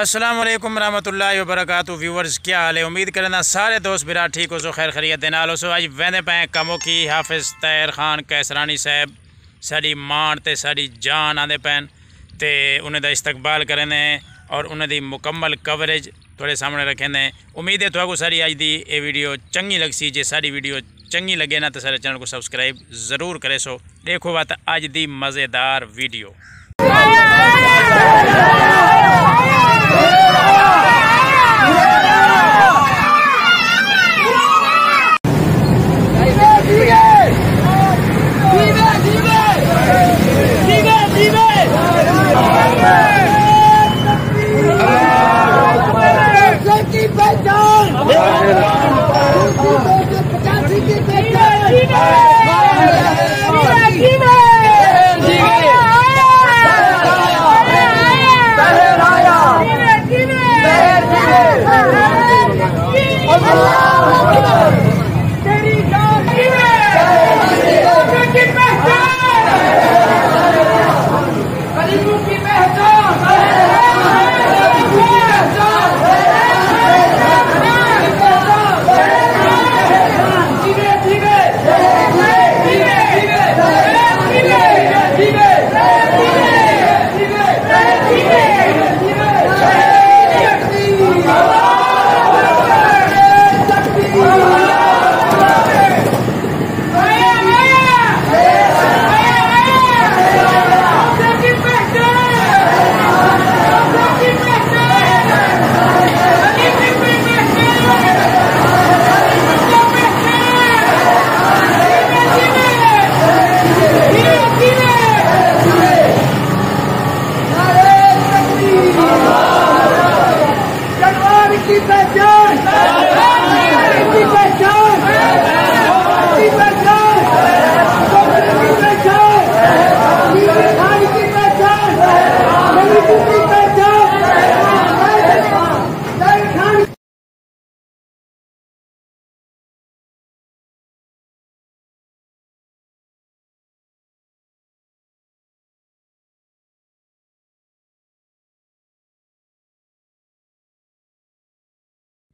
अस्सलाम वालेकुम रहमतुल्लाहि व बरकातहू। व्यूवर्स क्या हाल है? उम्मीद करना सारे दोस्त बिरा ठीक हो सो, खैर खरीत दे नाल हो सो। अज वेंदे पे कमो की हाफिज़ तैर खान कैसरानी साहब साड़ी मान ते साड़ी जान आंदे पैन ते उन्हें दा इस्तकबाल करें और उन्हें दी मुकम्मल कवरेज थोड़े सामने रखें। उम्मीद है तो सारी अज दी ये वीडियो चंगी लगसी। जे सारी वीडियो चंगी लगे ना तो सारे चैनल को सब्सक्राइब ज़रूर करे सो। देखो बात अज दी मज़ेदार वीडियो।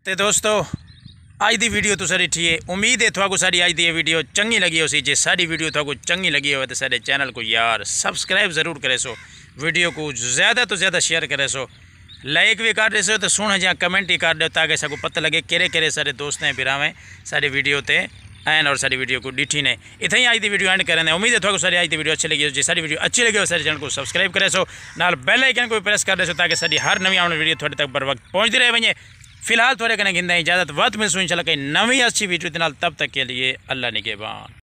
तो दोस्तों अज दी वीडियो तो सारी ठीक है। उम्मीद है थोड़ा सारी अज दी वीडियो चंगी लगी हो सी। जे सारी वीडियो थोड़ा चंगी लगी हो तो सारे चैनल को यार सब्सक्राइब ज़रूर करे सो। वीडियो को ज़्यादा तो ज़्यादा शेयर करे सो, लाइक भी कर दे सो तो सुन जहाँ कमेंट ही कर दो ताकि सबको पता लगे केरे केरे सारे दोस्त हैं बिरावें सारी वीडियो ते एन और सारी वीडियो को डिठी ने। इतना ही अज की वीडियो एंड करें। उम्मीद है थोड़ा सारी अज की वीडियो अच्छी लगी हो। जो सारी वीडियो अच्छी लगी हो सारे चैनल को सब्सक्राइब करे सो, नाल बेल आइकन को प्रेस कर दे सो ताकि सारी हर नवी आने वीडियो थोड़े तक बर वक्त पहुँचती रहे। वहीं फिलहाल थोड़े कने गिंदा इजाज़त वक्त मिल सो इंशाल्लाह कई नवी अच्छी वीडियो। तब तक के लिए अल्लाह निगहबान।